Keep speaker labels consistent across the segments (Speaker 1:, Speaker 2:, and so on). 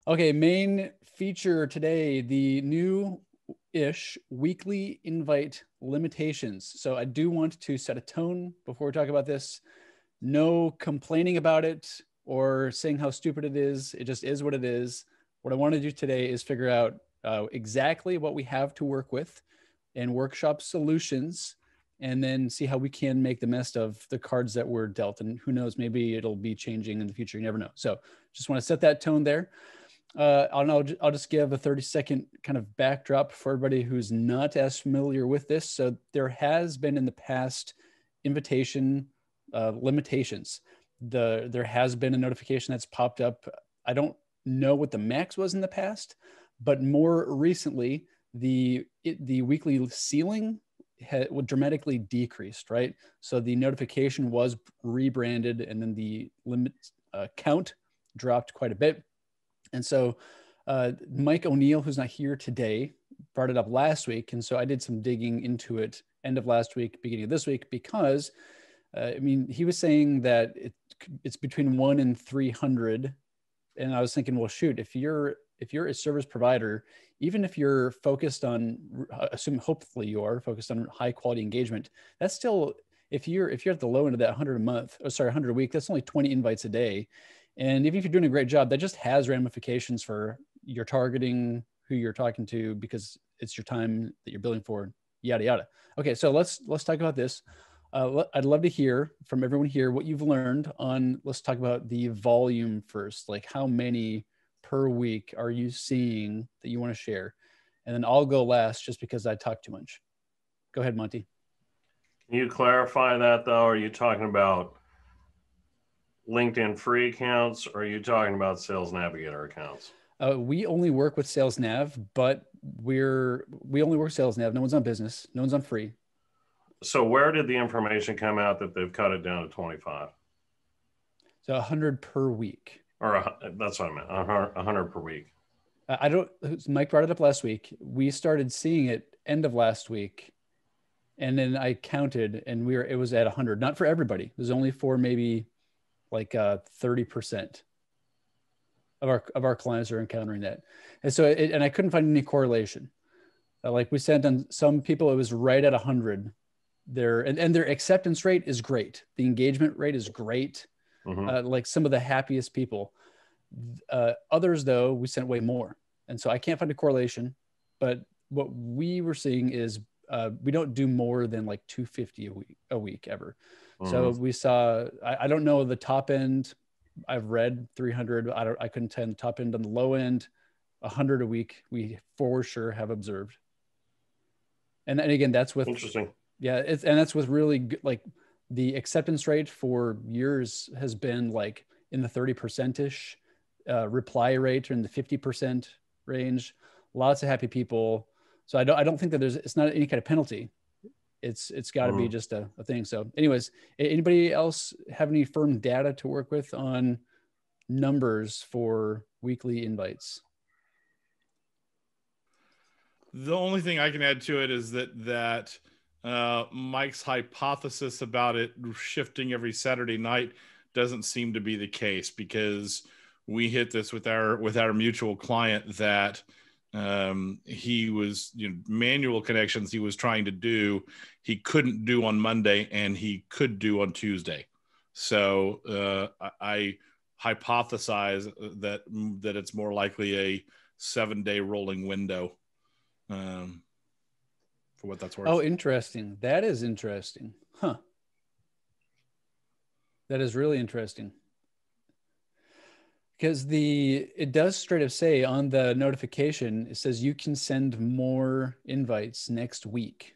Speaker 1: Okay, main feature today, the new-ish weekly invite limitations. So I do want to set a tone before we talk about this. No complaining about it or saying how stupid it is. It just is what it is. What I want to do today is figure out exactly what we have to work with and workshop solutions, and then see how we can make the best of the cards that were dealt. And who knows, maybe it'll be changing in the future. You never know. So just want to set that tone there. I'll just give a 30-second kind of backdrop for everybody who's not as familiar with this. So there has been in the past invitation limitations. There has been a notification that's popped up. I don't know what the max was in the past, but more recently, the weekly ceiling had dramatically decreased, right? So the notification was rebranded, and then the limit count dropped quite a bit. And so Mike O'Neill, who's not here today, brought it up last week. And so I did some digging into it end of last week, beginning of this week, because he was saying that it's between 1 and 300. And I was thinking, well, shoot, if you're a service provider, even if you're focused on, hopefully you are focused on high quality engagement, that's still, if you're at the low end of that 100 a week, that's only 20 invites a day. And even if you're doing a great job, that just has ramifications for your targeting, who you're talking to, because it's your time that you're billing for, yada, yada. Okay, so let's talk about this. I'd love to hear from everyone here what you've learned on, let's talk about the volume first. Like, how many per week are you seeing that you want to share? And then I'll go last just because I talk too much. Go ahead, Monty.
Speaker 2: Can you clarify that though? Are you talking about LinkedIn free accounts, or are you talking about Sales Navigator accounts?
Speaker 1: We only work with Sales Nav, but we only work Sales Nav. No one's on business. No one's on free.
Speaker 2: So where did the information come out that they've cut it down to 25?
Speaker 1: So 100 per week.
Speaker 2: Or that's what I meant, 100 per week.
Speaker 1: Mike brought it up last week. We started seeing it end of last week. And then I counted, and it was at 100, not for everybody. It was only for maybe like 30% of our clients are encountering that. And so, and I couldn't find any correlation. Like we sent on some people, it was right at 100. And their acceptance rate is great. The engagement rate is great. Mm-hmm. Like some of the happiest people. Others, though, we sent way more. And so I can't find a correlation. But what we were seeing is we don't do more than like 250 a week ever. Mm-hmm. So we saw, I don't know the top end. I've read 300. I couldn't tell the top end. On the low end, 100 a week, we for sure have observed. And again, that's with
Speaker 2: interesting.
Speaker 1: Yeah, and that's with really good, like the acceptance rate for years has been like in the 30%-ish, reply rate or in the 50% range. Lots of happy people. So I don't think that it's not any kind of penalty. It's got to be just a thing. So anyways, anybody else have any firm data to work with on numbers for weekly invites?
Speaker 3: The only thing I can add to it is that Mike's hypothesis about it shifting every Saturday night doesn't seem to be the case, because we hit this with our mutual client that he was, manual connections he was trying to do, he couldn't do on Monday and he could do on Tuesday. So I hypothesize that it's more likely a 7-day rolling window. For what that's worth.
Speaker 1: Oh, interesting. That is interesting. Huh. That is really interesting. Because it does straight up say on the notification, it says you can send more invites next week.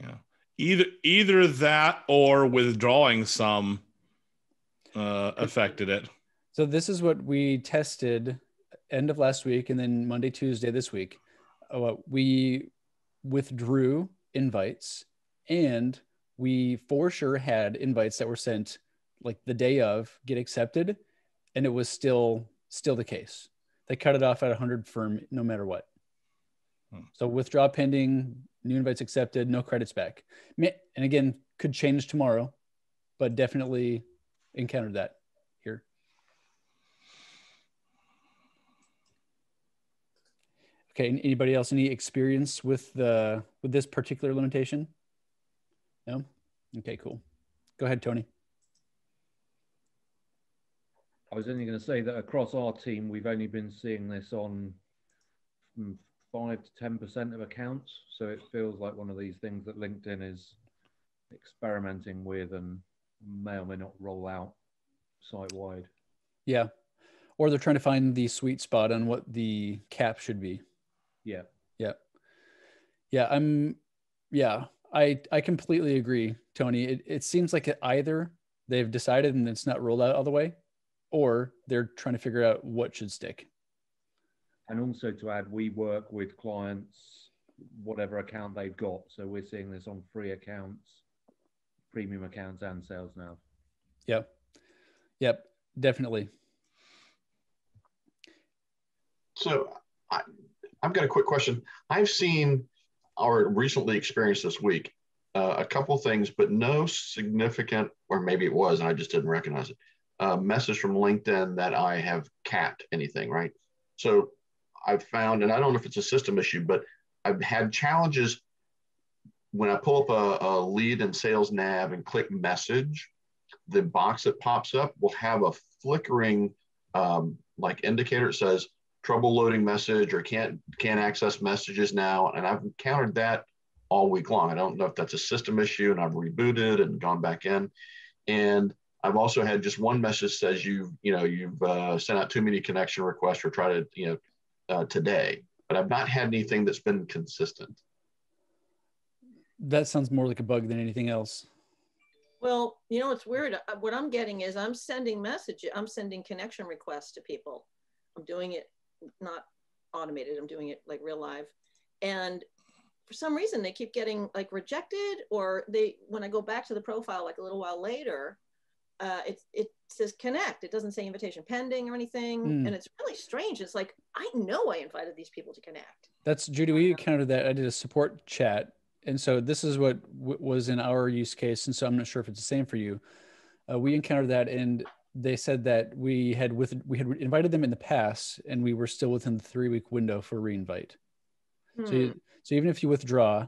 Speaker 3: Yeah. Either that or withdrawing some affected it.
Speaker 1: So this is what we tested end of last week, and then Monday, Tuesday this week. We withdrew invites, and we for sure had invites that were sent like the day of get accepted, and it was still the case. They cut it off at 100 firm no matter what. So withdraw pending, new invites accepted, no credits back. And again, could change tomorrow, but definitely encountered that here. Okay. Anybody else any experience with this particular limitation? No? Okay, cool. Go ahead, Tony.
Speaker 4: I was only going to say that across our team, we've only been seeing this on 5 to 10% of accounts. So it feels like one of these things that LinkedIn is experimenting with and may or may not roll out site-wide.
Speaker 1: Yeah. Or they're trying to find the sweet spot on what the cap should be.
Speaker 4: Yeah.
Speaker 1: Yeah. Yeah. I completely agree, Tony. It seems like either they've decided and it's not rolled out all the way, or they're trying to figure out what should stick.
Speaker 4: And also to add, we work with clients, whatever account they've got. So we're seeing this on free accounts, premium accounts, and sales now.
Speaker 1: Yep, definitely.
Speaker 5: So I've got a quick question. I've seen or recently experienced this week a couple things, but no significant, or maybe it was, and I just didn't recognize it, message from LinkedIn that I have capped anything, right? So I've found, and I don't know if it's a system issue, but I've had challenges when I pull up a lead and sales nav and click message, the box that pops up will have a flickering like indicator. It says trouble loading message or can't access messages now. And I've encountered that all week long. I don't know if that's a system issue, and I've rebooted and gone back in. And I've also had just one message says you've sent out too many connection requests or try to, today, but I've not had anything that's been consistent.
Speaker 1: That sounds more like a bug than anything else.
Speaker 6: Well, it's weird. What I'm getting is I'm sending connection requests to people. I'm doing it not automated. I'm doing it like real live. And for some reason they keep getting like rejected, or when I go back to the profile, like a little while later, it says connect. It doesn't say invitation pending or anything. And it's really strange. It's like, I know I invited these people to connect.
Speaker 1: That's Judy. We encountered that. I did a support chat. And so this is what was in our use case. And so I'm not sure if it's the same for you. We encountered that, and they said that we had invited them in the past, and we were still within the 3-week window for reinvite. So even if you withdraw,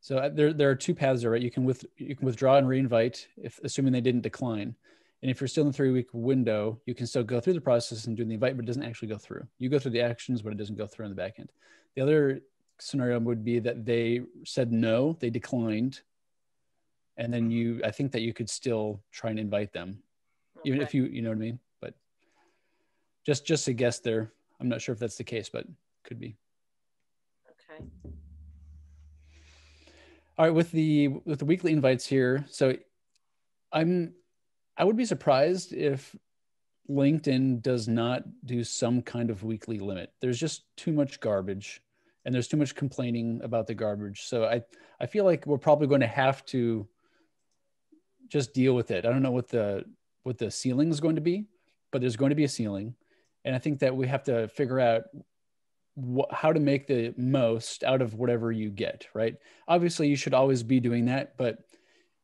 Speaker 1: so there are two paths there, right? You can withdraw and reinvite, assuming they didn't decline. And if you're still in the 3-week window, you can still go through the process and do the invite, but it doesn't actually go through. You go through the actions, but it doesn't go through on the back end. The other scenario would be that they said no, they declined, and then I think that you could still try and invite them, even if you know what I mean. But just a guess there. I'm not sure if that's the case, but could be.
Speaker 6: Okay.
Speaker 1: All right, with the weekly invites here, so I would be surprised if LinkedIn does not do some kind of weekly limit. There's just too much garbage, and there's too much complaining about the garbage. So I feel like we're probably going to have to just deal with it. I don't know what the ceiling is going to be, but there's going to be a ceiling. And I think that we have to figure out how to make the most out of whatever you get, right? Obviously, you should always be doing that. But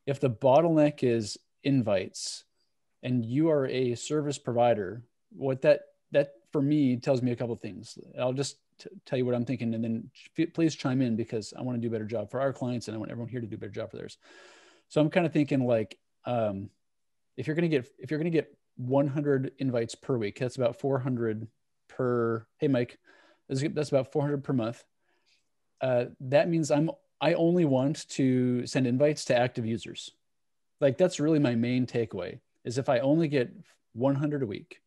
Speaker 1: if the bottleneck is invites and you are a service provider, what that for me tells me a couple of things. I'll just tell you what I'm thinking, and then please chime in, because I want to do a better job for our clients, and I want everyone here to do a better job for theirs. So I'm kind of thinking like, if you're going to get 100 invites per week, that's about 400 per. Hey, Mike, that's about 400 per month. That means I only want to send invites to active users. Like, that's really my main takeaway, is if I only get 100 a week,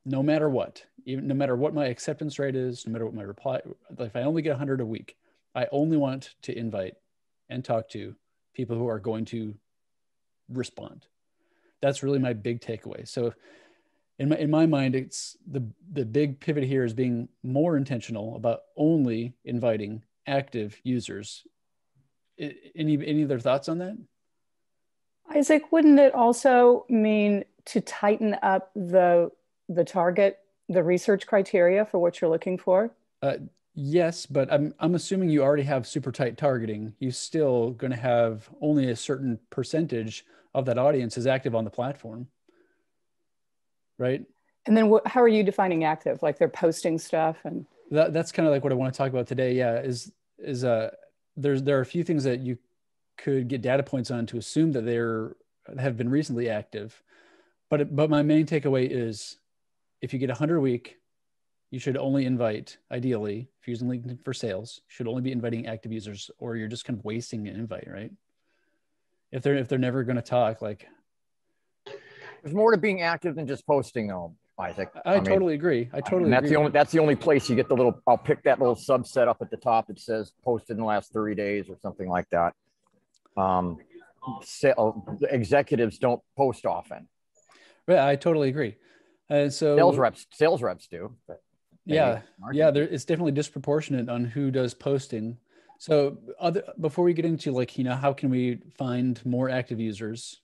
Speaker 1: no matter what, no matter what my acceptance rate is, no matter what my reply, if I only get 100 a week, I only want to invite and talk to people who are going to respond. That's really my big takeaway. So in my mind, it's the big pivot here is being more intentional about only inviting active users. Any other thoughts on that?
Speaker 7: Isaac, wouldn't it also mean to tighten up the target, the research criteria for what you're looking for?
Speaker 1: Yes, but I'm assuming you already have super tight targeting. You're still going to have only a certain percentage of that audience is active on the platform, right?
Speaker 7: And then how are you defining active? Like they're posting stuff and
Speaker 1: that's kind of like what I want to talk about today. Yeah, there are a few things that you could get data points on to assume that have been recently active, but my main takeaway is if you get 100 a week, you should only invite, ideally, if you're using LinkedIn for sales, you should only be inviting active users, or you're just kind of wasting an invite, right? If they're never going to talk, like,
Speaker 8: there's more to being active than just posting, though, Isaac.
Speaker 1: I mean, totally agree. I totally agree.
Speaker 8: That's the only place you get the little. I'll pick that little subset up at the top that says posted in the last 30 days or something like that. Executives don't post often.
Speaker 1: Yeah, I totally agree. So
Speaker 8: sales reps do. But
Speaker 1: it's definitely disproportionate on who does posting. So before we get into like, how can we find more active users?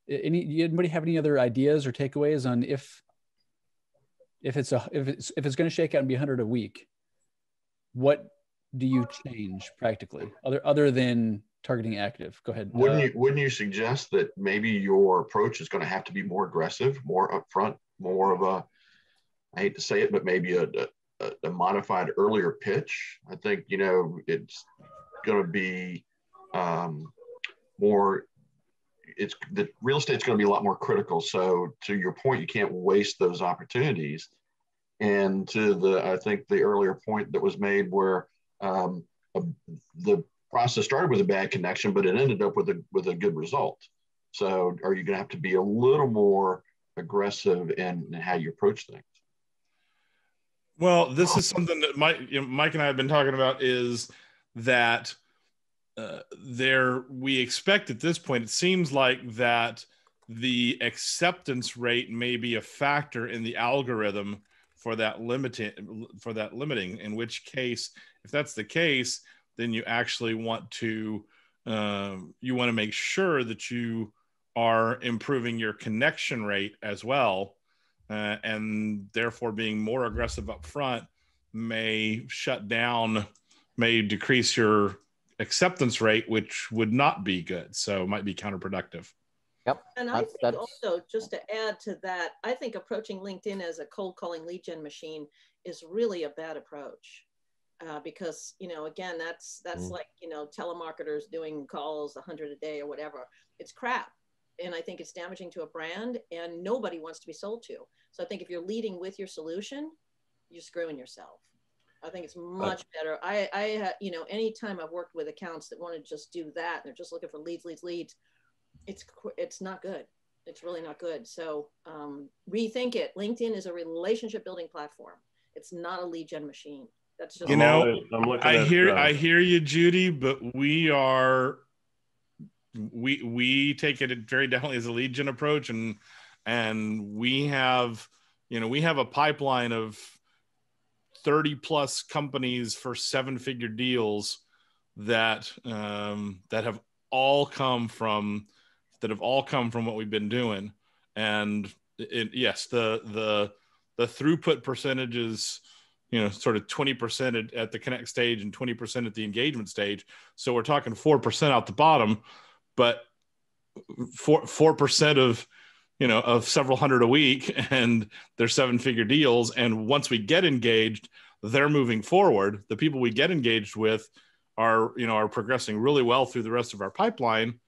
Speaker 1: Anybody have any other ideas or takeaways on if it's going to shake out and be 100 a week, what do you change practically other than targeting active? Go ahead.
Speaker 5: Wouldn't you suggest that maybe your approach is going to have to be more aggressive, more upfront, more of a, I hate to say it, but maybe a modified earlier pitch? I think, it's going to be more, the real estate's going to be a lot more critical. So to your point, you can't waste those opportunities. And I think the earlier point that was made where the process started with a bad connection, but it ended up with a good result. So are you going to have to be a little more aggressive in how you approach things?
Speaker 3: Well, this is something that Mike and I have been talking about, is that we expect at this point, it seems like that the acceptance rate may be a factor in the algorithm for that limiting, in which case, if that's the case, then you actually want to make sure that you are improving your connection rate as well. And therefore being more aggressive up front may decrease your acceptance rate, which would not be good. So it might be counterproductive.
Speaker 8: Yep.
Speaker 6: And I think also, just to add to that, I think approaching LinkedIn as a cold calling lead gen machine is really a bad approach. Because, again, that's like, telemarketers doing calls 100 a day or whatever. It's crap. And I think it's damaging to a brand, and nobody wants to be sold to. So I think if you're leading with your solution, you're screwing yourself. I think it's much better. Anytime I've worked with accounts that want to just do that, and they're just looking for leads, it's not good. It's really not good. So rethink it. LinkedIn is a relationship building platform. It's not a lead gen machine. That's just,
Speaker 3: I hear you, Judy, but we take it very definitely as a lead gen approach, and we have a pipeline of 30 plus companies for 7-figure deals that have all come from what we've been doing. And yes, the throughput percentage is sort of 20% at the connect stage and 20% at the engagement stage. So we're talking 4% out the bottom, but 4% of several hundred a week, and they're 7-figure deals. And once we get engaged, they're moving forward. The people we get engaged with are progressing really well through the rest of our pipeline.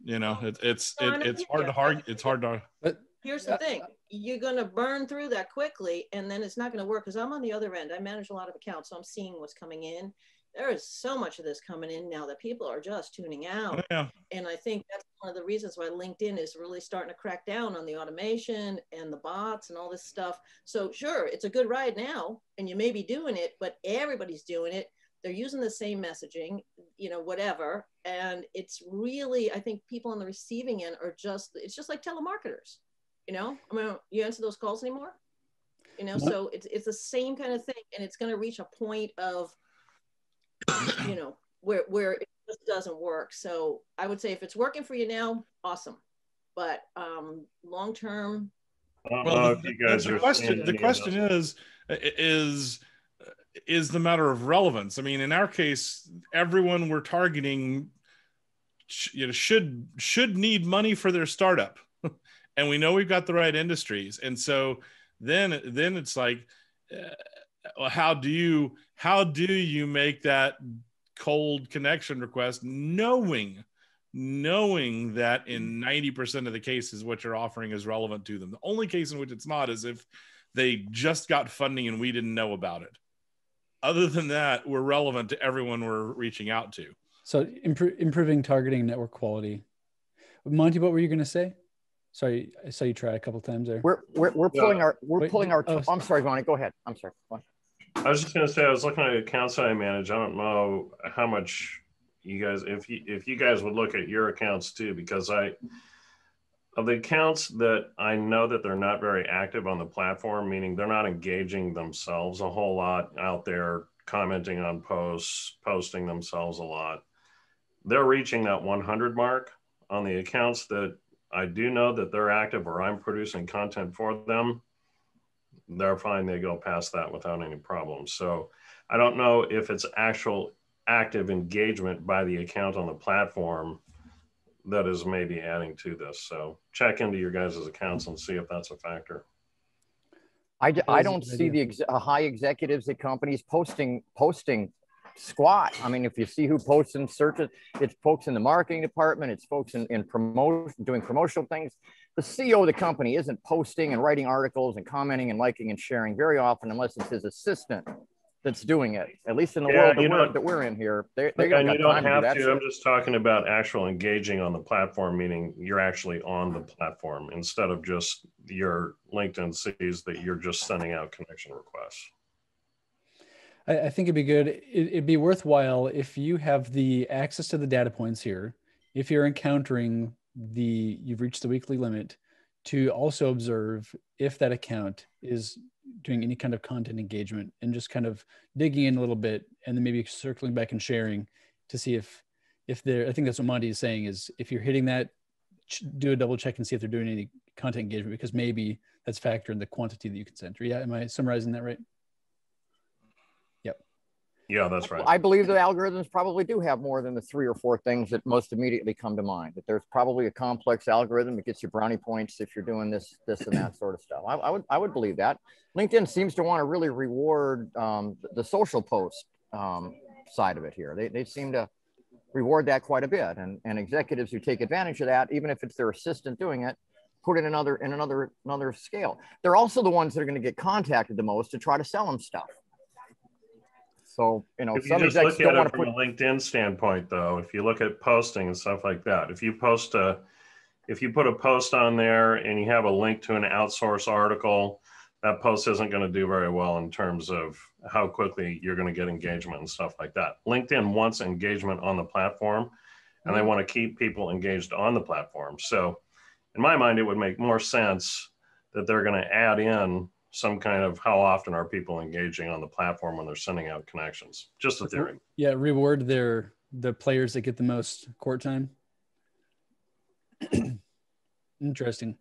Speaker 3: It's hard to.
Speaker 6: But here's the thing: you're going to burn through that quickly, and then it's not going to work. Because I'm on the other end. I manage a lot of accounts, so I'm seeing what's coming in. There is so much of this coming in now that people are just tuning out.
Speaker 3: Yeah.
Speaker 6: And I think that's one of the reasons why LinkedIn is really starting to crack down on the automation and the bots and all this stuff. So sure, it's a good ride now, and you may be doing it, but everybody's doing it. They're using the same messaging, whatever. And it's really, I think people on the receiving end it's just like telemarketers, you answer those calls anymore, so it's the same kind of thing. And it's going to reach a point of, where it just doesn't work. So I would say if it's working for you now, awesome. But long term,
Speaker 3: the question is the matter of relevance. I mean, in our case, everyone we're targeting should need money for their startup, and we know we've got the right industries. And so then it's like, how do you make that cold connection request knowing that in 90% of the cases what you're offering is relevant to them? The only case in which it's not is if they just got funding and we didn't know about it. Other than that, we're relevant to everyone we're reaching out to.
Speaker 1: So improving targeting network quality. Monty, what were you going to say? Sorry, I saw you try a couple times there.
Speaker 8: We're pulling our
Speaker 1: oh,
Speaker 8: I'm sorry, Vonnie, go ahead. I'm sorry.
Speaker 2: I was just going to say, I was looking at accounts that I manage. I don't know how much you guys, if you guys would look at your accounts too, because of the accounts that I know that they're not very active on the platform, meaning they're not engaging themselves a whole lot out there, commenting on posts, posting themselves a lot. They're reaching that 100 mark. On the accounts that I do know that they're active or I'm producing content for them, they're fine. They go past that without any problems. So I don't know if it's actual active engagement by the account on the platform that is maybe adding to this. So check into your guys' accounts and see if that's a factor.
Speaker 8: I don't see the high executives at companies posting squat. I mean, if you see who posts in searches, it's folks in the marketing department, it's folks in promotion, doing promotional things. The CEO of the company isn't posting and writing articles and commenting and liking and sharing very often, unless it's his assistant that's doing it. At least in the world that we're in here, they don't
Speaker 2: you don't have
Speaker 8: to.
Speaker 2: I'm just talking about actual engaging on the platform, meaning you're actually on the platform instead of just your LinkedIn sees that you're just sending out connection requests.
Speaker 1: I think it'd be good. It'd be worthwhile if you have the access to the data points here. If you're encountering you've reached the weekly limit, to also observe if that account is doing any kind of content engagement and just kind of digging in a little bit and then maybe circling back and sharing to see if they're, I think that's what Monty is saying, is if you're hitting that, do a double check and see if they're doing any content engagement, because maybe that's factor in the quantity that you can send. Yeah, am I summarizing that right?
Speaker 2: Yeah, that's right.
Speaker 8: I believe the algorithms probably do have more than the 3 or 4 things that most immediately come to mind. That there's probably a complex algorithm that gets you brownie points if you're doing this and that sort of stuff. I would believe that. LinkedIn seems to want to really reward the social post side of it here. They seem to reward that quite a bit, and executives who take advantage of that, even if it's their assistant doing it, put it in another scale. They're also the ones that are going to get contacted the most to try to sell them stuff. So,
Speaker 2: if you just look at it from a LinkedIn standpoint, though, if you look at posting and stuff like that, if you put a post on there and you have a link to an outsource article, that post isn't going to do very well in terms of how quickly you're going to get engagement and stuff like that. LinkedIn wants engagement on the platform, and they want to keep people engaged on the platform. So in my mind, it would make more sense that they're going to add in some kind of how often are people engaging on the platform when they're sending out connections. Just a theory.
Speaker 1: Yeah, reward the players that get the most court time. Interesting.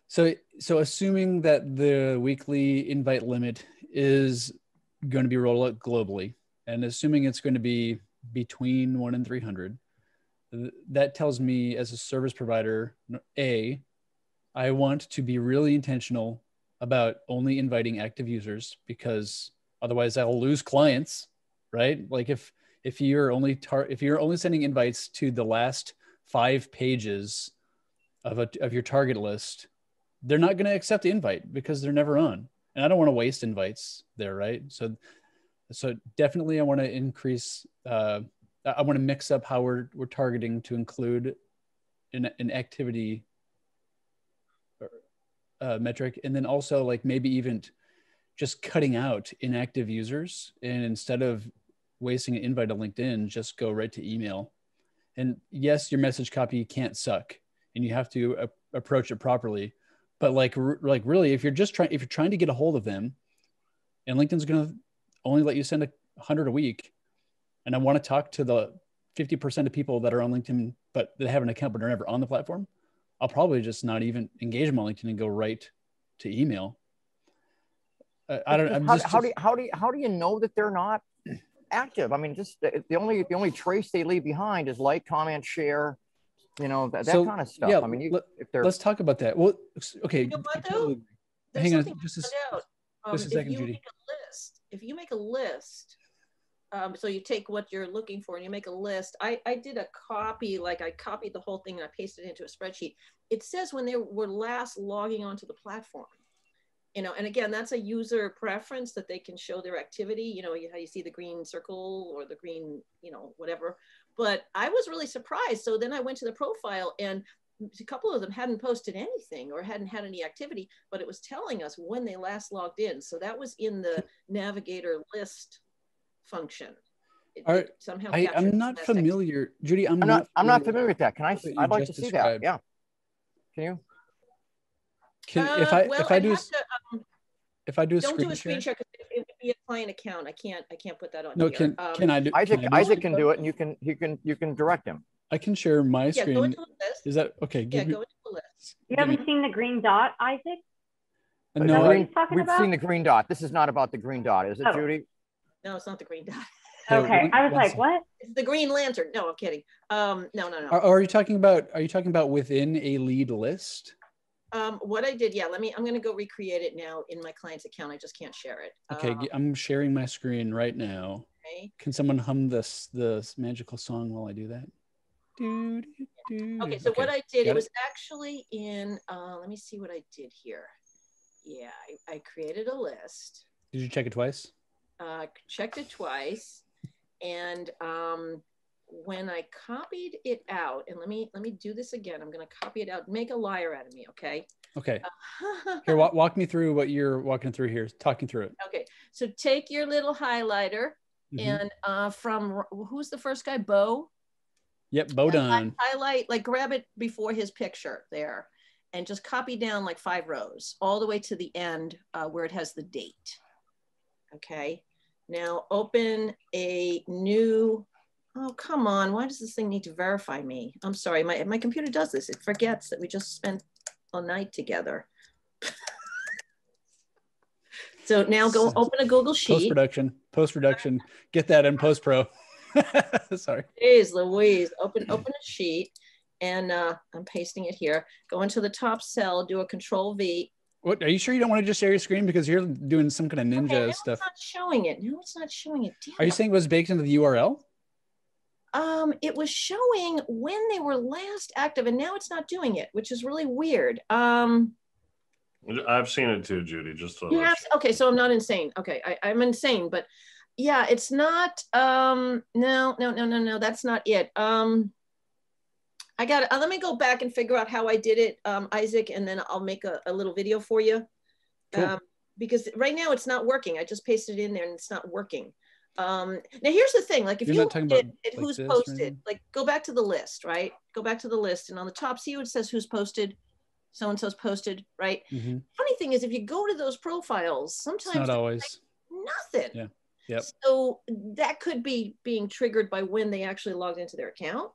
Speaker 1: So assuming that the weekly invite limit is going to be rolled out globally, and assuming it's going to be between 1 and 300, that tells me as a service provider, I want to be really intentional about only inviting active users, because otherwise I'll lose clients, right? Like if you're only sending invites to the last 5 pages of your target list, they're not going to accept the invite because they're never on. And I don't want to waste invites there, right? So definitely I want to increase, I want to mix up how we're targeting to include an activity metric, and then also like maybe even just cutting out inactive users, and instead of wasting an invite on LinkedIn, just go right to email. And yes, your message copy can't suck, and you have to approach it properly. But like really, if you're trying to get a hold of them, and LinkedIn's going to only let you send 100 a week, and I want to talk to the 50% of people that are on LinkedIn but that have an account but are never on the platform, I'll probably just not even engage them on LinkedIn and go right to email. I don't.
Speaker 8: How do you know that they're not active? I mean, just the only trace they leave behind is like, comment, share, that kind of stuff.
Speaker 1: Yeah,
Speaker 8: I mean,
Speaker 1: let's talk about that. Well, okay.
Speaker 6: You know what, though?
Speaker 1: Hang on, just a
Speaker 6: if
Speaker 1: second,
Speaker 6: you
Speaker 1: Judy.
Speaker 6: if you make a list, so you take what you're looking for and you make a list. I did a copy, like I copied the whole thing and I pasted it into a spreadsheet. It says when they were last logging onto the platform. You know, and again, that's a user preference that they can show their activity, you know, how you see the green circle or the green, you know, whatever. But I was really surprised. So then I went to the profile and a couple of them hadn't posted anything or hadn't had any activity, but it was telling us when they last logged in. So that was in the navigator list function. It somehow
Speaker 1: I'm not familiar, Judy. I'm not
Speaker 8: familiar with that. Can I? I'd like to see that. Yeah. Can you?
Speaker 1: If I do a screen share,
Speaker 6: because it would be a client account. I can't put that on.
Speaker 1: No,
Speaker 6: here.
Speaker 1: Can I do?
Speaker 8: Isaac can do it, and you can direct him.
Speaker 1: I can share my screen.
Speaker 6: Go into the list.
Speaker 1: Is that okay?
Speaker 6: Go into the list.
Speaker 9: You haven't seen the green dot, Isaac?
Speaker 1: No,
Speaker 8: we've seen the green dot. This is not about the green dot, is it, Judy?
Speaker 6: No, it's not the green dot.
Speaker 9: Okay, I was like, what?
Speaker 6: It's the Green Lantern. No, I'm kidding. No.
Speaker 1: Are you talking about within a lead list?
Speaker 6: What I did, I'm going to go recreate it now in my client's account. I just can't share it.
Speaker 1: Okay, I'm sharing my screen right now.
Speaker 6: Okay.
Speaker 1: Can someone hum this magical song while I do that?
Speaker 6: Okay, so what I did, it was actually in, let me see what I did here. Yeah, I created a list.
Speaker 1: Did you check it twice?
Speaker 6: Checked it twice. And when I copied it out, and let me do this again. I'm going to copy it out. Make a liar out of me, okay?
Speaker 1: Okay. Here, walk me through what you're walking through here. Talking through it.
Speaker 6: Okay. So take your little highlighter and from, who's the first guy? Bo?
Speaker 1: Yep, Bo Dunn.
Speaker 6: Highlight, like grab it before his picture there and just copy down like 5 rows all the way to the end where it has the date. Okay. Now open a new, oh, come on. Why does this thing need to verify me? I'm sorry. My computer does this. It forgets that we just spent all night together. So now go open a Google Sheet.
Speaker 1: Post-production. Get that in post-pro. Sorry.
Speaker 6: Jeez Louise. Open a sheet and I'm pasting it here. Go into the top cell, do a Control V.
Speaker 1: What, are you sure you don't want to just share your screen because you're doing some kind of ninja stuff?
Speaker 6: It's not showing it. No, it's not showing it. Damn.
Speaker 1: Are you saying it was baked into the URL?
Speaker 6: It was showing when they were last active, and now it's not doing it, which is really weird. I've
Speaker 2: seen it too, Judy. Just so
Speaker 6: okay, so I'm not insane. Okay, I'm insane, but yeah, it's not. No, that's not it. I got it. Let me go back and figure out how I did it, Isaac, and then I'll make a little video for you. Cool. Because right now it's not working. I just pasted it in there and it's not working. Now here's the thing, like if you look at who's posted, like go back to the list, right? Go back to the list and on the top, see what it says who's posted, so-and-so's posted, right? Funny thing is if you go to those profiles, sometimes
Speaker 1: it's not always
Speaker 6: nothing.
Speaker 1: Yeah. Yep.
Speaker 6: So that could be being triggered by when they actually logged into their account.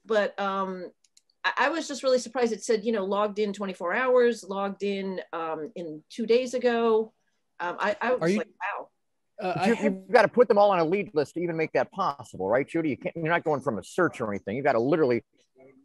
Speaker 6: But I was just really surprised. It said, logged in 24 hours, logged in 2 days ago. I was like, wow.
Speaker 8: You've got to put them all on a lead list to even make that possible, right, Judy? You're not going from a search or anything. You've got to literally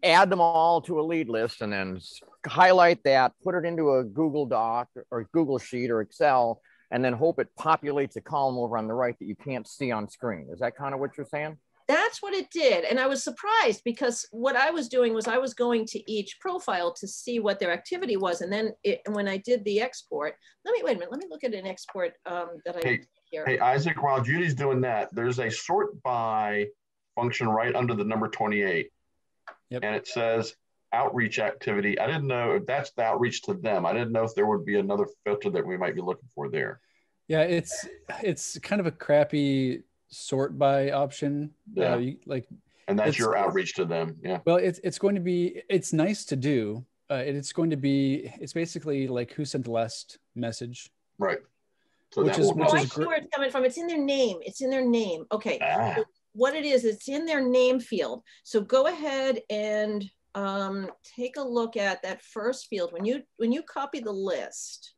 Speaker 8: add them all to a lead list and then highlight that, put it into a Google Doc or Google Sheet or Excel, and then hope it populates a column over on the right that you can't see on screen. Is that kind of what you're saying?
Speaker 6: That's what it did. And I was surprised because what I was doing was I was going to each profile to see what their activity was. And then when I did the export, wait a minute, let me look at an export that I did here.
Speaker 5: Hey, Isaac, while Judy's doing that, there's a sort by function right under the number 28.
Speaker 1: Yep.
Speaker 5: And it says outreach activity. I didn't know if that's the outreach to them. I didn't know if there would be another filter that we might be looking for there.
Speaker 1: Yeah, it's kind of a crappy sort by option.
Speaker 5: Yeah. And that's your outreach to them. Yeah.
Speaker 1: Well, it's nice to do. It's basically like who sent the last message.
Speaker 5: Right. So
Speaker 6: I see where it's coming from. It's in their name. Okay. So what it is, it's in their name field. So go ahead and take a look at that first field. When you copy the list,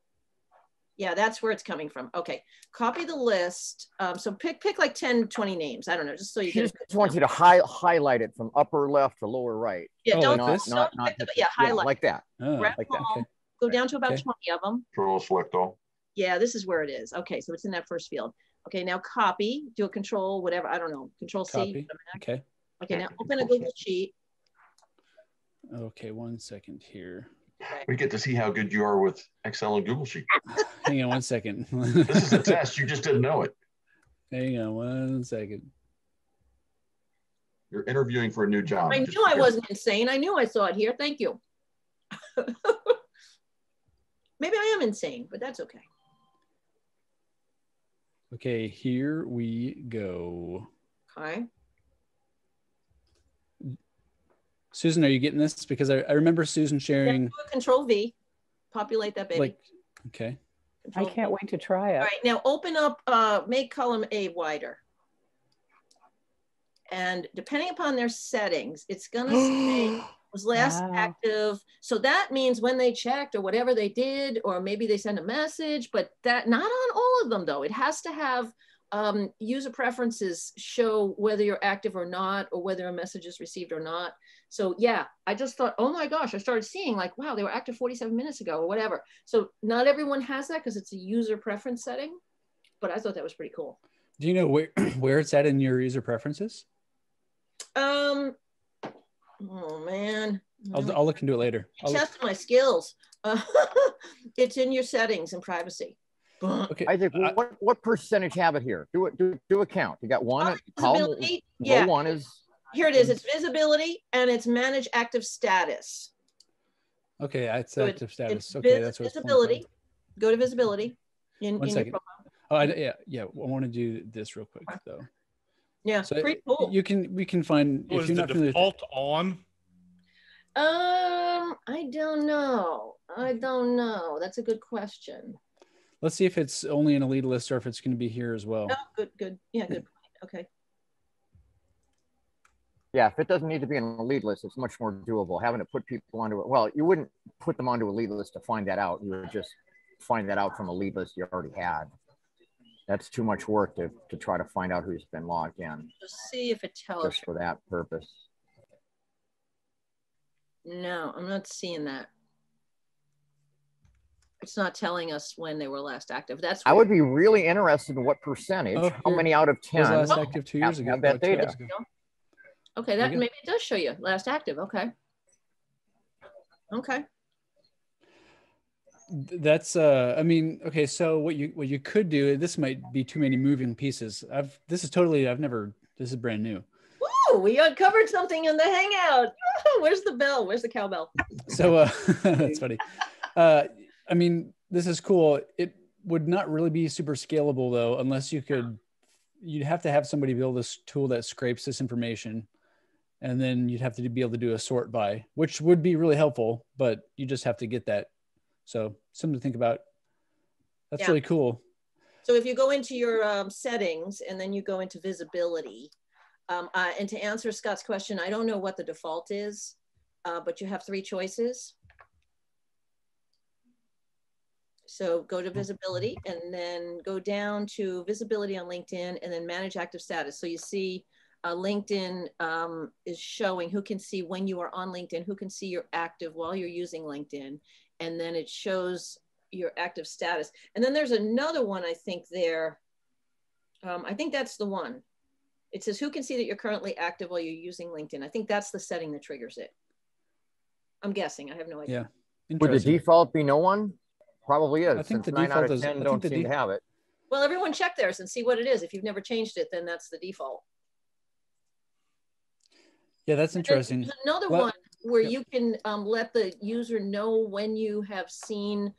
Speaker 6: yeah, that's where it's coming from. Okay, copy the list. So pick like 10, 20 names. I don't know, just so you
Speaker 8: can. Just wants you to highlight it from upper left to lower right.
Speaker 6: Yeah,
Speaker 8: highlight
Speaker 6: like that.
Speaker 8: Like that.
Speaker 6: Like that. Okay. Go down to about 20 of them.
Speaker 5: Control select all.
Speaker 6: Yeah, this is where it is. Okay, so it's in that first field. Okay, now copy, do a control, whatever, I don't know, control C.
Speaker 1: Copy. Okay.
Speaker 6: Okay, now open a Google Sheet.
Speaker 1: Okay, 1 second here.
Speaker 5: We get to see how good you are with Excel and Google Sheet.
Speaker 1: Hang on 1 second.
Speaker 5: This is a test. You just didn't know it.
Speaker 1: Hang on 1 second.
Speaker 5: You're interviewing for a new job.
Speaker 6: I knew I wasn't insane. I knew I saw it here. Thank you. Maybe I am insane, but that's okay.
Speaker 1: Okay, here we go.
Speaker 6: Okay.
Speaker 1: Susan, are you getting this? Because I remember Susan sharing.
Speaker 6: Yeah, Control V, populate that baby.
Speaker 1: Like, okay.
Speaker 6: Control
Speaker 7: I can't
Speaker 6: V.
Speaker 7: wait to try it.
Speaker 6: All right, now open up, make column A wider. And depending upon their settings, it's gonna say was last
Speaker 7: Wow.
Speaker 6: active. So that means when they checked or whatever they did, or maybe they sent a message, but that not on all of them though. It has to have user preferences show whether you're active or not, or whether a message is received or not. So yeah, I just thought, oh my gosh, I started seeing like, wow, they were active 47 minutes ago or whatever. So not everyone has that because it's a user preference setting, but I thought that was pretty cool.
Speaker 1: Do you know where it's at in your user preferences?
Speaker 6: Oh man.
Speaker 1: I'll look into it later.
Speaker 6: Test my skills. It's in your settings and privacy.
Speaker 1: Okay.
Speaker 8: Isaac, what percentage have it here? Do a count. You got one. Column,
Speaker 6: yeah.
Speaker 8: One is.
Speaker 6: Here it is. It's visibility and it's manage active status.
Speaker 1: Okay, it's
Speaker 6: So
Speaker 1: active status.
Speaker 6: it's
Speaker 1: Okay, that's what it's
Speaker 6: visibility. Go to visibility. In
Speaker 1: One
Speaker 6: your
Speaker 1: second.
Speaker 6: profile.
Speaker 1: Yeah. I want to do this real quick though.
Speaker 6: Yeah,
Speaker 1: So
Speaker 6: pretty cool.
Speaker 1: we can find if
Speaker 3: Was
Speaker 1: you're
Speaker 3: the
Speaker 1: not familiar.
Speaker 3: default on?
Speaker 6: I don't know. That's a good question.
Speaker 1: Let's see if it's only in a lead list or if it's going to be here as well.
Speaker 6: Oh, good. Yeah, good point. Okay.
Speaker 8: Yeah, if it doesn't need to be on a lead list, it's much more doable. Having to put people onto it. Well, you wouldn't put them onto a lead list to find that out. You would just find that out from a lead list you already had. That's too much work to try to find out who's been logged in.
Speaker 6: Just see if it tells
Speaker 8: Just for that purpose.
Speaker 6: you. No, I'm not seeing that. It's not telling us when they were last active. That's
Speaker 8: I
Speaker 6: weird.
Speaker 8: would be really interested in what percentage,
Speaker 1: Oh,
Speaker 8: how
Speaker 1: here.
Speaker 8: many out of
Speaker 1: It was
Speaker 8: 10
Speaker 1: last active 2 years ago.
Speaker 8: have that
Speaker 1: 2
Speaker 8: data.
Speaker 1: years ago.
Speaker 6: Okay, that maybe it does show you last active. Okay. Okay.
Speaker 1: That's I mean, okay, so what you could do, this might be too many moving pieces. This is brand new.
Speaker 6: Woo, we uncovered something in the hangout. Where's the bell? Where's the cowbell?
Speaker 1: So that's funny. I mean, this is cool. It would not really be super scalable though, unless you'd have to have somebody build this tool that scrapes this information. And then you'd have to be able to do a sort by, which would be really helpful, but you just have to get that. So something to think about. That's really cool.
Speaker 6: So if you go into your settings and then you go into visibility, and to answer Scott's question, I don't know what the default is, but you have 3 choices. So go to visibility and then go down to visibility on LinkedIn and then manage active status. So you see LinkedIn is showing who can see when you are on LinkedIn, who can see you're active while you're using LinkedIn. And then it shows your active status. And then there's another one, I think there. I think that's the one. It says who can see that you're currently active while you're using LinkedIn. I think that's the setting that triggers it. I'm guessing. I have no idea.
Speaker 1: Yeah.
Speaker 8: Would the default be no one? Probably is.
Speaker 1: I think
Speaker 8: since
Speaker 1: the
Speaker 8: 9 out
Speaker 1: default
Speaker 8: of
Speaker 1: is.
Speaker 8: 10 don't seem to have it.
Speaker 6: Well, everyone check theirs and see what it is. If you've never changed it, then that's the default.
Speaker 1: Yeah, that's interesting.
Speaker 6: There's another one where you can let the user know when you have seen,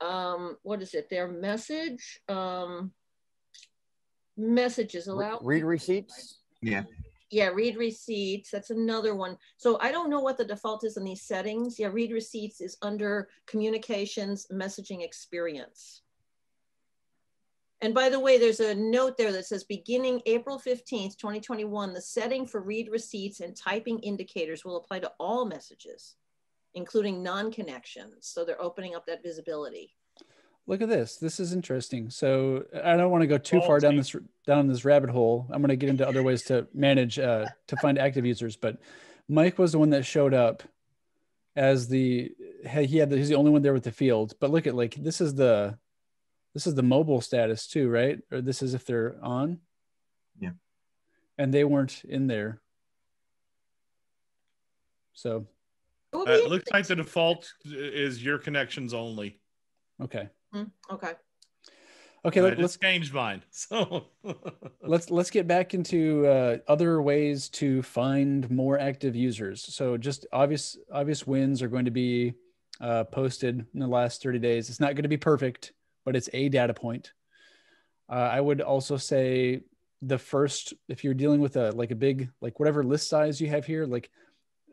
Speaker 6: what is it, their message? Messages allow.
Speaker 8: Read receipts?
Speaker 5: Yeah.
Speaker 6: Yeah, read receipts. That's another one. So I don't know what the default is in these settings. Yeah, read receipts is under communications messaging experience. And by the way, there's a note there that says beginning April 15th, 2021, the setting for read receipts and typing indicators will apply to all messages, including non-connections. So they're opening up that visibility.
Speaker 1: Look at this. This is interesting. So I don't want to go too far down this rabbit hole. I'm going to get into other ways to manage, to find active users. But Mike was the one that showed up as he's the only one there with the field. But look at this is the This is the mobile status too, right? Or this is if they're on.
Speaker 10: Yeah.
Speaker 1: And they weren't in there. So.
Speaker 3: It looks like the default is your connections only.
Speaker 1: Okay.
Speaker 6: Okay.
Speaker 1: Okay.
Speaker 3: Let's change mine. So
Speaker 1: let's get back into other ways to find more active users. So just obvious wins are going to be posted in the last 30 days. It's not going to be perfect, but it's a data point. I would also say the first, if you're dealing with a big, like whatever list size you have here, like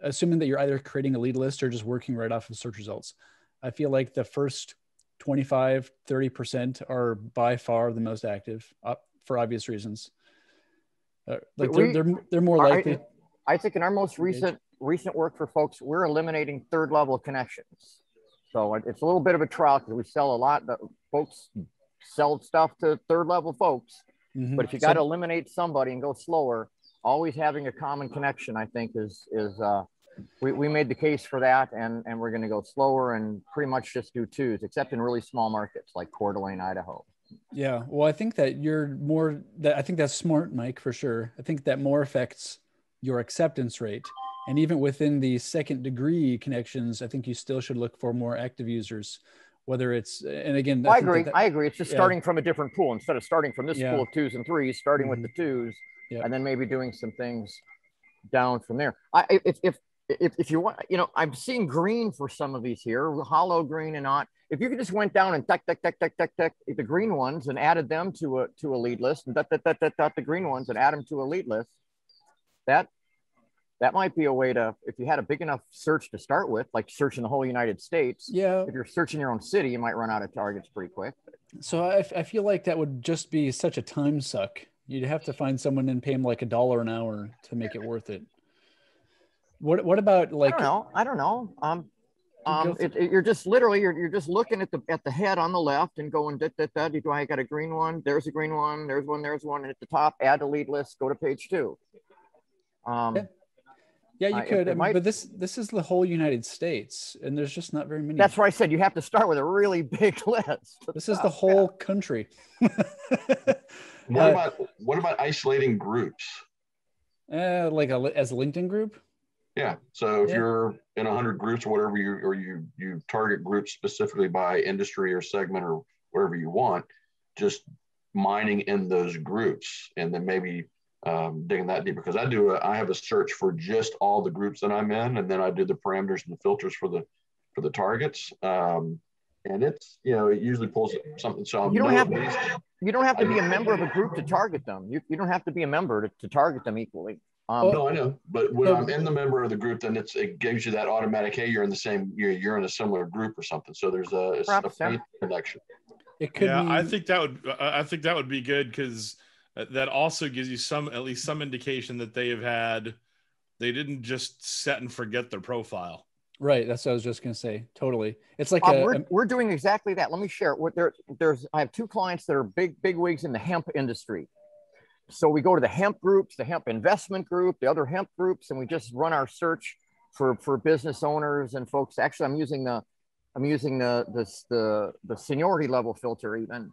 Speaker 1: assuming that you're either creating a lead list or just working right off of search results, I feel like the first 25, 30% are by far the most active for obvious reasons. Like they're more likely.
Speaker 8: I think in our most recent work for folks, we're eliminating third level connections. So it's a little bit of a trial because we sell a lot, but folks sell stuff to third level folks. Mm-hmm. But if you got to eliminate somebody and go slower, always having a common connection, I think we made the case for that, and we're going to go slower and pretty much just do twos, except in really small markets like Coeur d'Alene, Idaho.
Speaker 1: Yeah, well, I think that I think that's smart, Mike, for sure. I think that more affects your acceptance rate. And even within the second degree connections, I think you still should look for more active users, whether it's, and again,
Speaker 8: I agree. It's just starting from a different pool instead of starting from this pool of twos and threes, starting with the twos, and then maybe doing some things down from there. If you want, I'm seeing green for some of these here, hollow green and not. If you could just went down and the green ones and added them to a lead list, and the green ones and add them to a lead list, that might be a way to, if you had a big enough search to start with, like searching the whole United States.
Speaker 1: Yeah.
Speaker 8: If you're searching your own city, you might run out of targets pretty quick.
Speaker 1: So I feel like that would just be such a time suck. You'd have to find someone and pay them like $1 an hour to make it worth it. What about like?
Speaker 8: I don't know. You're just literally you're just looking at the head on the left and going do I got a green one? There's a green one. There's one, and at the top, add to lead list. Go to page 2.
Speaker 1: Yeah, you could. But this is the whole United States, and there's just not very many.
Speaker 8: That's why I said you have to start with a really big list.
Speaker 1: This is the whole country.
Speaker 5: What about isolating groups?
Speaker 1: Like as a LinkedIn group?
Speaker 5: Yeah. So if you're in 100 groups or whatever, you target groups specifically by industry or segment or wherever you want, just mining in those groups, and then maybe digging that deep, because I have a search for just all the groups that I'm in, and then I do the parameters and the filters for the targets. And it's, it usually pulls something. So
Speaker 8: you don't have to be a member of a group to target them. You don't have to be a member to target them equally.
Speaker 5: No, I know, but when I'm in the member of the group, then it gives you that automatic, hey, you're in a similar group or something. So there's a faint connection.
Speaker 1: It could.
Speaker 3: Yeah, I think that would be good, because that also gives you at least some indication that they didn't just set and forget their profile.
Speaker 1: Right. That's what I was just going to say. Totally. It's like
Speaker 8: we're doing exactly that. Let me share what I have 2 clients that are big wigs in the hemp industry. So we go to the hemp groups, the hemp investment group, the other hemp groups, and we just run our search for business owners and folks. Actually, I'm using the seniority level filter even.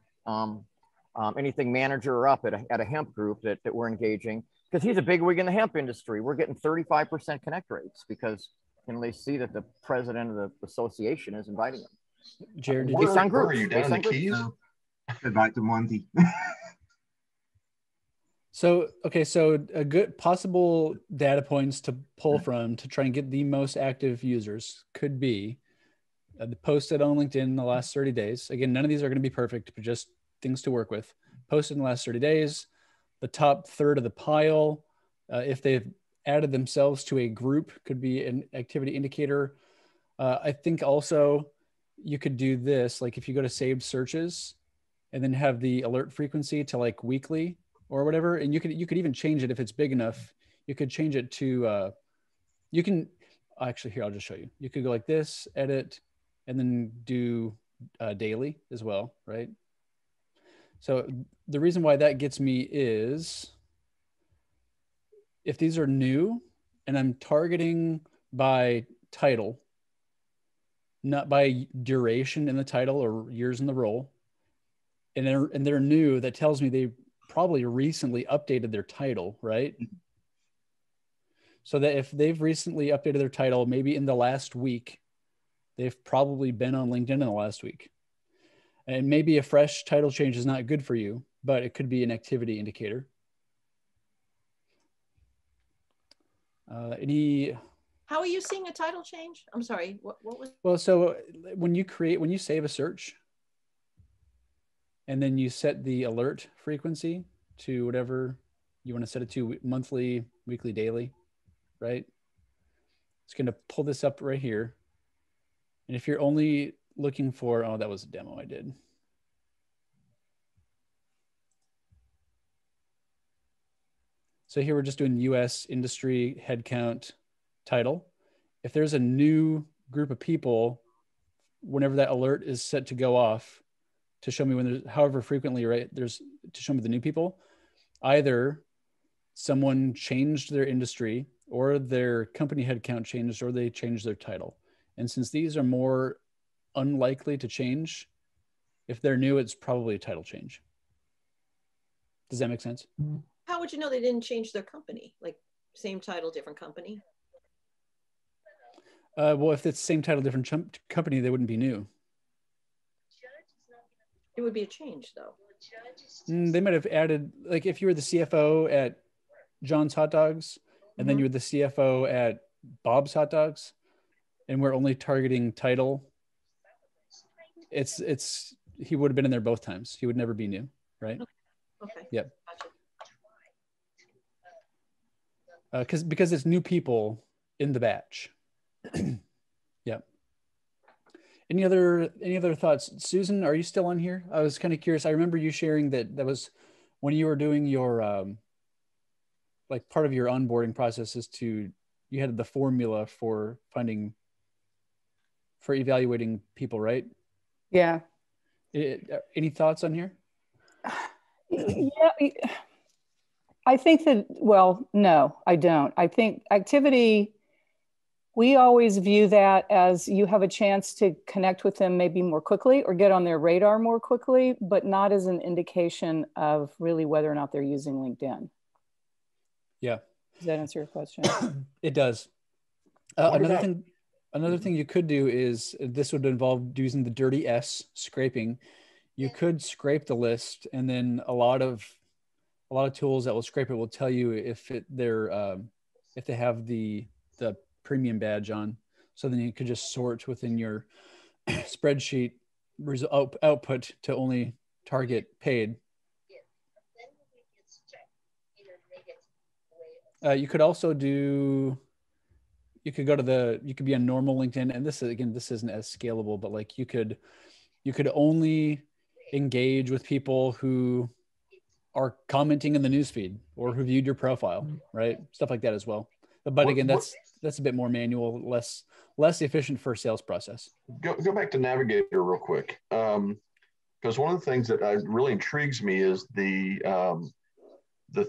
Speaker 8: Anything manager or up at a hemp group that we're engaging, because he's a big wig in the hemp industry. We're getting 35% connect rates because they see that the president of the association is inviting them.
Speaker 5: Jared, where are you, down in the Keys?
Speaker 10: Back to Monty.
Speaker 1: So a good possible data points to pull from to try and get the most active users could be posted on LinkedIn in the last 30 days. Again, none of these are going to be perfect, but just things to work with. Posted in the last 30 days, the top third of the pile. If they've added themselves to a group, could be an activity indicator. I think also you could do this, like if you go to saved searches and then have the alert frequency to like weekly or whatever, and you could even change it if it's big enough. You could change it to actually, here, I'll just show you. You could go like this, edit, and then do daily as well, right? So the reason why that gets me is if these are new and I'm targeting by title, not by duration in the title or years in the role, and they're new, that tells me they probably recently updated their title, right? So that if they've recently updated their title, maybe in the last week, they've probably been on LinkedIn in the last week. And maybe a fresh title change is not good for you, but it could be an activity indicator.
Speaker 6: How are you seeing a title change? I'm sorry, what was?
Speaker 1: Well, so when you save a search and then you set the alert frequency to whatever you want to set it to, monthly, weekly, daily, right? It's going to pull this up right here. And if you're only looking for, oh, that was a demo I did. So here we're just doing US industry headcount title. If there's a new group of people, whenever that alert is set to go off to show me when there's, however frequently, right, there's to show me the new people, either someone changed their industry or their company headcount changed or they changed their title. And since these are more unlikely to change, if they're new, it's probably a title change. Does that make sense?
Speaker 6: How would you know they didn't change their company? Like same title, different company?
Speaker 1: Well, if it's same title, different company, they wouldn't be new.
Speaker 6: It would be a change though.
Speaker 1: They might have added, like if you were the CFO at John's Hot Dogs, and then you were the CFO at Bob's Hot Dogs, and we're only targeting title, he would have been in there both times. He would never be new, right?
Speaker 6: Okay.
Speaker 1: Yep. Because it's new people in the batch. Yep. Any other thoughts? Susan, are you still on here? I was kind of curious. I remember you sharing that was when you were doing your like part of your onboarding process is you had the formula for evaluating people, right?
Speaker 7: Yeah.
Speaker 1: Any thoughts on here?
Speaker 7: Yeah. I think that, well, no, I don't. I think activity, we always view that as you have a chance to connect with them maybe more quickly or get on their radar more quickly, but not as an indication of really whether or not they're using LinkedIn.
Speaker 1: Yeah.
Speaker 7: Does that answer your question?
Speaker 1: It does. Another thing you could do is, this would involve using the dirty S, scraping. You could scrape the list, and then a lot of tools that will scrape it will tell you if they have the premium badge on. So then you could just sort within your spreadsheet output to only target paid. You could also you could be on normal LinkedIn, and this isn't as scalable, but like you could only engage with people who are commenting in the newsfeed or who viewed your profile, right? Stuff like that as well. But again, that's a bit more manual, less efficient for a sales process.
Speaker 5: Go back to Navigator real quick, because one of the things that really intrigues me is the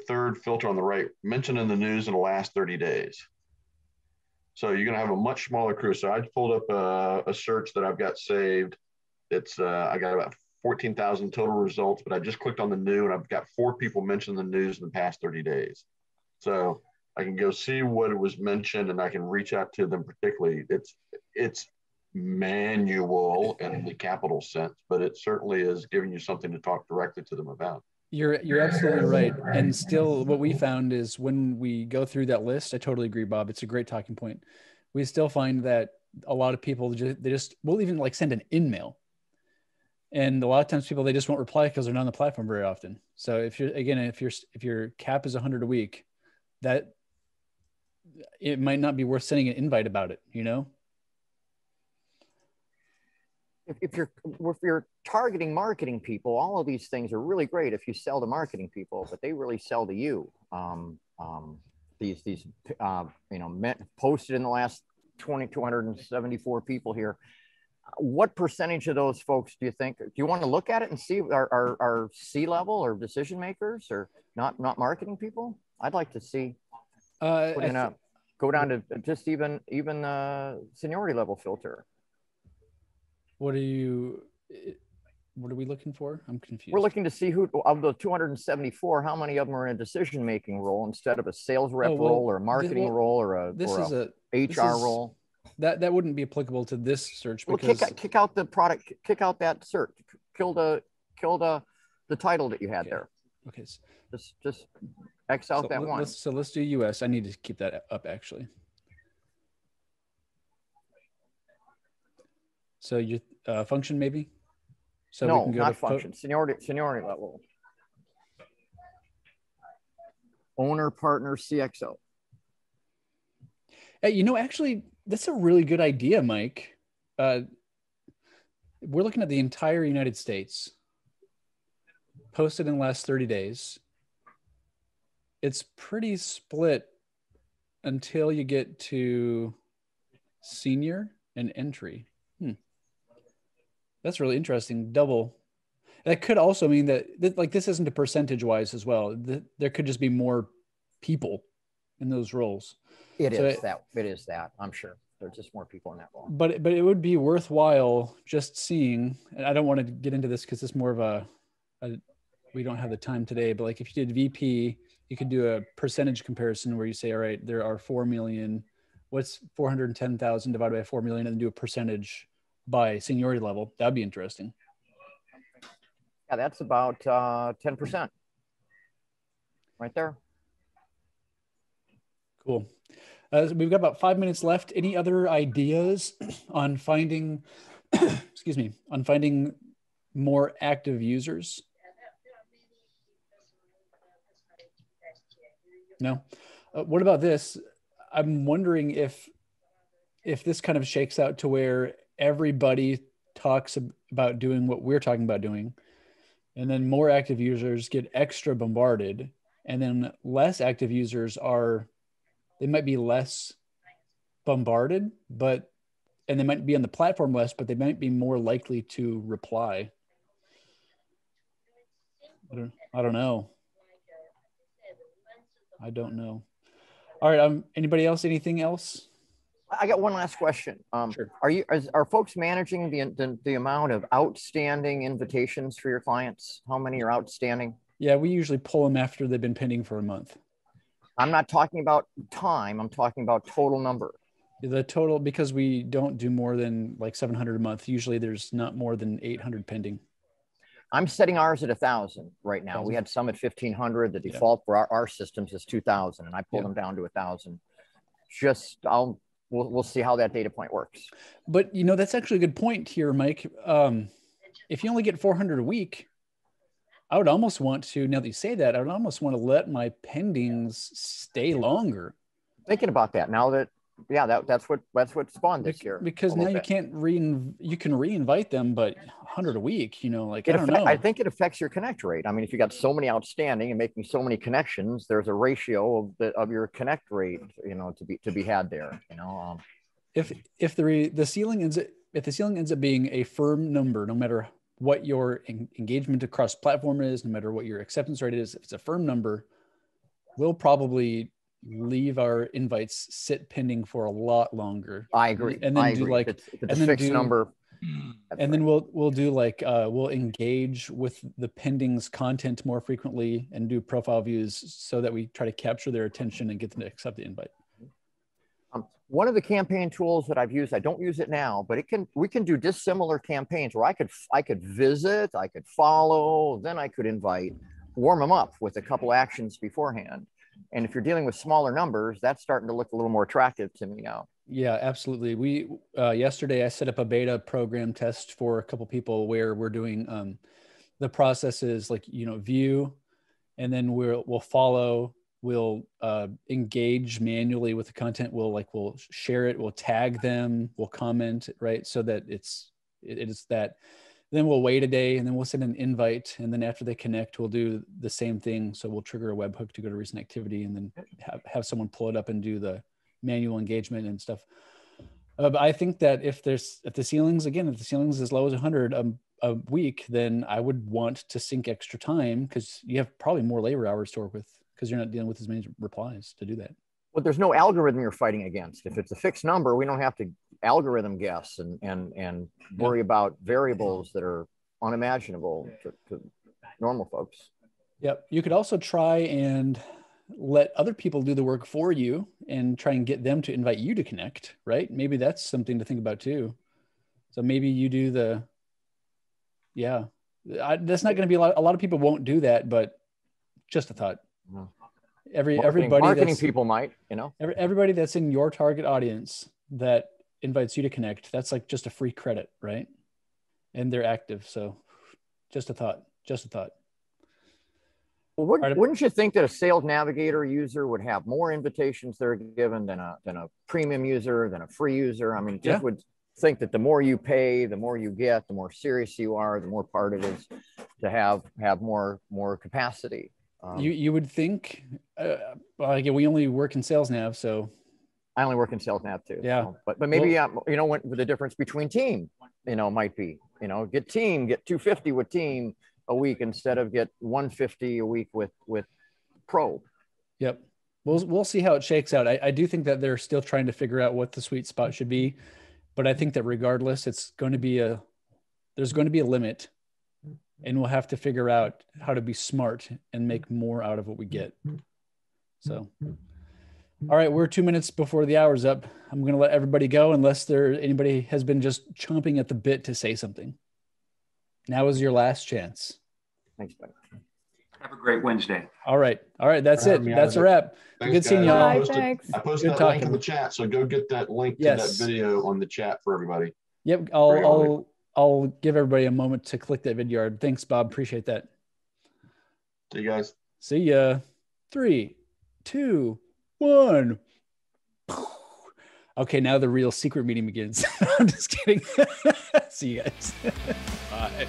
Speaker 5: third filter on the right, mentioned in the news in the last 30 days. So you're going to have a much smaller crew. So I pulled up a search that I've got saved. It's I got about 14,000 total results, but I just clicked on the new, and I've got 4 people mentioned in the news in the past 30 days. So I can go see what was mentioned, and I can reach out to them particularly. It's manual in the capital sense, but it certainly is giving you something to talk directly to them about.
Speaker 1: You're absolutely right. And still, what we found is when we go through that list, I totally agree, Bob. It's a great talking point. We still find that a lot of people will even like send an in-mail. And a lot of times people, they just won't reply because they're not on the platform very often. So if your cap is 100 a week, that it might not be worth sending an invite about it, you know?
Speaker 8: If you're targeting marketing people, all of these things are really great if you sell to marketing people, but they really sell to you. These posted in the last 274 people here. What percentage of those folks do you think? Do you want to look at it and see are C-level or decision makers or not marketing people? I'd like to see. Go down to just even seniority level filter.
Speaker 1: What do you? what are we looking for? I'm confused.
Speaker 8: We're looking to see who of the 274, how many of them are in a decision-making role instead of a sales rep role or a marketing role or a HR role.
Speaker 1: That wouldn't be applicable to this search
Speaker 8: Well,
Speaker 1: because
Speaker 8: kick out the product, kick out that search, kill the title that you had there.
Speaker 1: Okay.
Speaker 8: Just X out that one.
Speaker 1: Let's do US. I need to keep that up actually. So you function maybe. So
Speaker 8: no,
Speaker 1: we can go
Speaker 8: not
Speaker 1: to
Speaker 8: function. Seniority level. Owner, partner, CXO.
Speaker 1: Hey, you know, actually, that's a really good idea, Mike. We're looking at the entire United States, posted in the last 30 days. It's pretty split until you get to senior and entry. That's really interesting. Double. That could also mean that like this isn't a percentage wise as well. There could just be more people in those roles.
Speaker 8: It is that. I'm sure there's just more people in that role.
Speaker 1: But it would be worthwhile just seeing. And I don't want to get into this because it's more of a we don't have the time today. But like if you did VP, you could do a percentage comparison where you say, all right, there are 4 million. What's 410,000 divided by 4 million, and then do a percentage by seniority level. That'd be interesting.
Speaker 8: Yeah, that's about 10% right there.
Speaker 1: Cool. We've got about 5 minutes left. Any other ideas on finding, excuse me, on finding more active users? No. What about this? I'm wondering if this kind of shakes out to where everybody talks about doing what we're talking about doing, and then more active users get extra bombarded, and then less active users they might be less bombarded, and they might be on the platform less, but they might be more likely to reply. I don't know. I don't know. All right. Anybody else? Anything else?
Speaker 8: I got one last question.
Speaker 1: Sure.
Speaker 8: Are folks managing the amount of outstanding invitations for your clients? How many are outstanding?
Speaker 1: Yeah, we usually pull them after they've been pending for a month.
Speaker 8: I'm not talking about time. I'm talking about total number.
Speaker 1: The total, because we don't do more than like 700 a month. Usually there's not more than 800 pending.
Speaker 8: I'm setting ours at 1,000 right now. 1,000. We had some at 1,500. The default for our systems is 2,000, and I pulled them down to 1,000. We'll see how that data point works.
Speaker 1: But you know, that's actually a good point here, Mike. If you only get 400 a week, I would almost want to, now that you say that, I would almost want to let my pendings stay longer.
Speaker 8: Thinking about that now that, that's what spawned this year.
Speaker 1: Because now you can re-invite them, but 100 a week, you know, like, I don't know.
Speaker 8: I think it affects your connect rate. I mean, if you got so many outstanding and making so many connections, there's a ratio of your connect rate, you know, to be had there, you know.
Speaker 1: If the ceiling ends up being a firm number, no matter what your engagement across platform is, no matter what your acceptance rate is, if it's a firm number, we'll probably leave our invites sit pending for a lot longer.
Speaker 8: I agree.
Speaker 1: And then do like,
Speaker 8: if it's a fixed number.
Speaker 1: And then we'll do like, we'll engage with the pendings content more frequently and do profile views so that we try to capture their attention and get them to accept the invite.
Speaker 8: One of the campaign tools that I've used, I don't use it now, but we can do dissimilar campaigns where I could visit, I could follow, then I could invite, warm them up with a couple actions beforehand. And if you're dealing with smaller numbers, that's starting to look a little more attractive to me now.
Speaker 1: Yeah, absolutely. We yesterday I set up a beta program test for a couple people where we're doing the processes like, you know, view, and then we'll follow. We'll engage manually with the content. We'll share it. We'll tag them. We'll comment, right? So that it is that. Then we'll wait a day, and then we'll send an invite. And then after they connect, we'll do the same thing. So we'll trigger a webhook to go to recent activity, and then have someone pull it up and do the manual engagement and stuff. But I think that if the ceiling's as low as 100 a week, then I would want to sink extra time because you have probably more labor hours to work with, because you're not dealing with as many replies to do that.
Speaker 8: Well, there's no algorithm you're fighting against. If it's a fixed number, we don't have to algorithm guess and worry about variables that are unimaginable to normal folks.
Speaker 1: Yep. You could also try and let other people do the work for you and try and get them to invite you to connect, right? Maybe that's something to think about too. So maybe you do the, yeah, that's not going to be a lot of people won't do that, but just a thought.
Speaker 8: No.
Speaker 1: Everybody
Speaker 8: marketing people might, you know,
Speaker 1: everybody that's in your target audience that invites you to connect, that's like just a free credit, right? And they're active. So just a thought.
Speaker 8: Well, wouldn't you think that a Sales Navigator user would have more invitations they're given than a premium user, than a free user? I mean, just would think that the more you pay, the more you get, the more serious you are, the more part of it is to have more capacity.
Speaker 1: You would think, well, again, we only work in Sales Nav, so.
Speaker 8: I only work in Sales Nav too.
Speaker 1: Yeah.
Speaker 8: So, but maybe, you know, what the difference between team, you know, might be, you know, get 250 with team a week instead of get 150 a week with pro.
Speaker 1: Yep. We'll see how it shakes out. I do think that they're still trying to figure out what the sweet spot should be, but I think that regardless, there's going to be a limit, and we'll have to figure out how to be smart and make more out of what we get. So, all right, we're 2 minutes before the hour's up. I'm going to let everybody go unless anybody has been just chomping at the bit to say something. Now is your last chance.
Speaker 8: Thanks, buddy.
Speaker 11: Have a great Wednesday.
Speaker 1: All right. That's it. That's a wrap.
Speaker 5: Thanks,
Speaker 1: good seeing y'all.
Speaker 7: Bye, thanks.
Speaker 5: I posted that link in the chat, so go get that link to that video on the chat for everybody.
Speaker 1: Yep. I'll give everybody a moment to click that video. Thanks, Bob. Appreciate that.
Speaker 5: See you guys.
Speaker 1: See ya. 3, 2, 1. Okay, now the real secret meeting begins. I'm just kidding. See you guys.
Speaker 3: Bye.